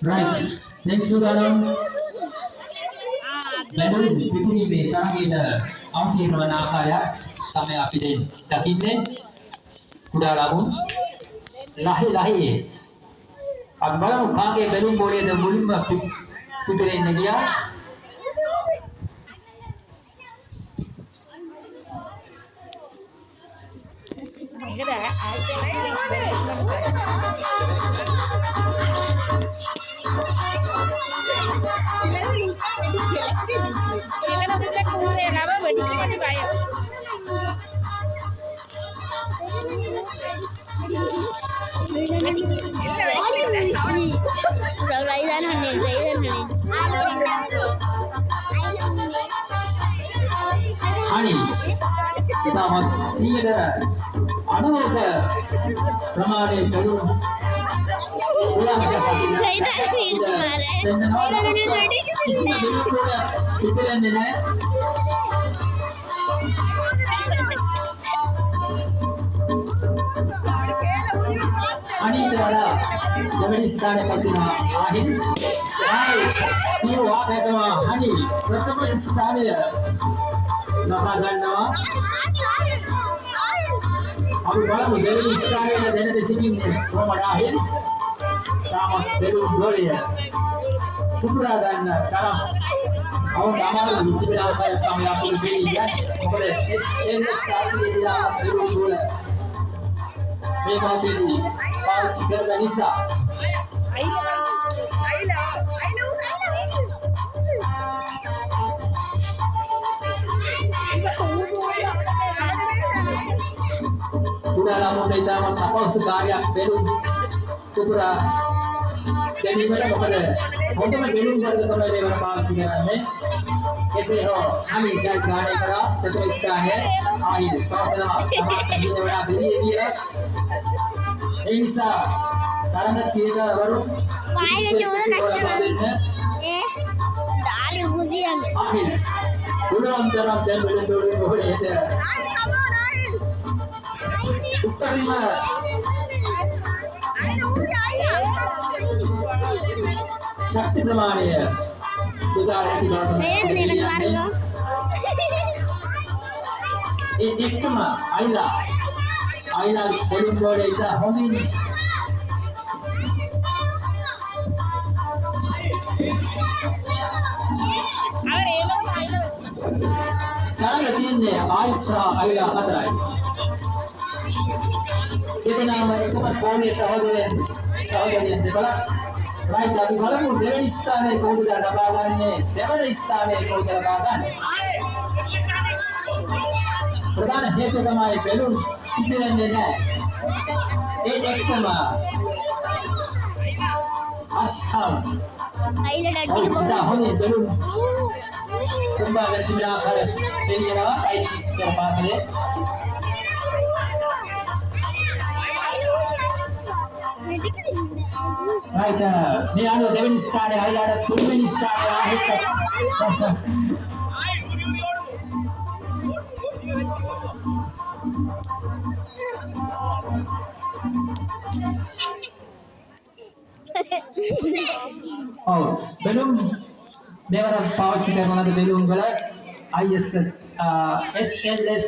Right. Next උදාහරණ බැලුම් පිපිරීමේ තරගයට අවතීර්ණ වන ආකාරය තමයි අපි දැන් දකින්නේ. කුඩා ළමුන් ලහි අපි බලමු කාගේ බැලුම් බෝලයේද මුලින්ම පිපිරෙන්නේ ගියා. Ani, kita masih ada අනුවක ප්‍රමාණය බැලුම් උලංග පිටරන්නේ නැහැ. අනිත් වඩා දෙවනි ස්ථානයේ පසින ආහිත් කීවා හැදවා හනි ප්‍රථම ස්ථානය ලබා ගන්නවා. අපි බලමු දෙවනි ස්ථානයේ දැනට සිටින්නේ කොහොමද ආහිත් තාම බැලුම් ගෝලය පුපුරා ගන්න තරම් අවුන් අමාරු විදිහට තමයි අපි දෙන්නේ. මොකද SL සාධියේදී බැලුම් ගෝල මේ මාතේදී පාවිච්චි කරන නිසා කුඩාලා මොකද ඉතාමත් අපහසු කාර්යයක් බැලුම් පුපුරා ගැනීමට මොකද හොඳම බැලුම් වර්ග තමයි මේවට පාවිච්චි කරන්නේ. කෙසේ හෝ අපි ජය ග්‍රහණය කරා ප්‍රථම ස්ථානය ආයිද පවසනවා තමයි වඩා බෙලිය කියලා. ඒ නිසා තරඟ ක්‍රීඩකවරු පායේ චෝද කෂ්ඨ දාලි උසියන් ආහිල් උලන්තරම් දැන් බෙලෙන්න ඕනේ උත්තරීම ශක්ති ප්‍රමාණය ඒ එක්කම අයිලා බැලුම් වල ඉත හොඳින් තරග තියන්නේ ආයිසා අයිලා අතරයි. එතනම එකම කෝණයේ සහෝදරයන් දෙපළක් right අපි බලමු දෙවනි ස්ථානයේ කවුද ලබා ගන්නේ දෙවන ස්ථානයේ කවුද ලබා ගන්නේ. ප්‍රධාන හේතුව තමයි බැලුම් පිපිරෙන්නේ නැහැ. ඒ එක්කම අෂ්හස් අයිලා ඩට්ටික හොනේ බැලුම් කුම්භාගර සිනාකර දෙලියනවා අයිතිස් කරපාතේ right මේ අනුව දෙවෙනි ස්ථානයේ අයිලාට තුන්වෙනි ස්ථානයේ ආහිත් ඔව් බැලුම් මේවර පාවිච්චි කරන ලද බැලුම් වල IS SLS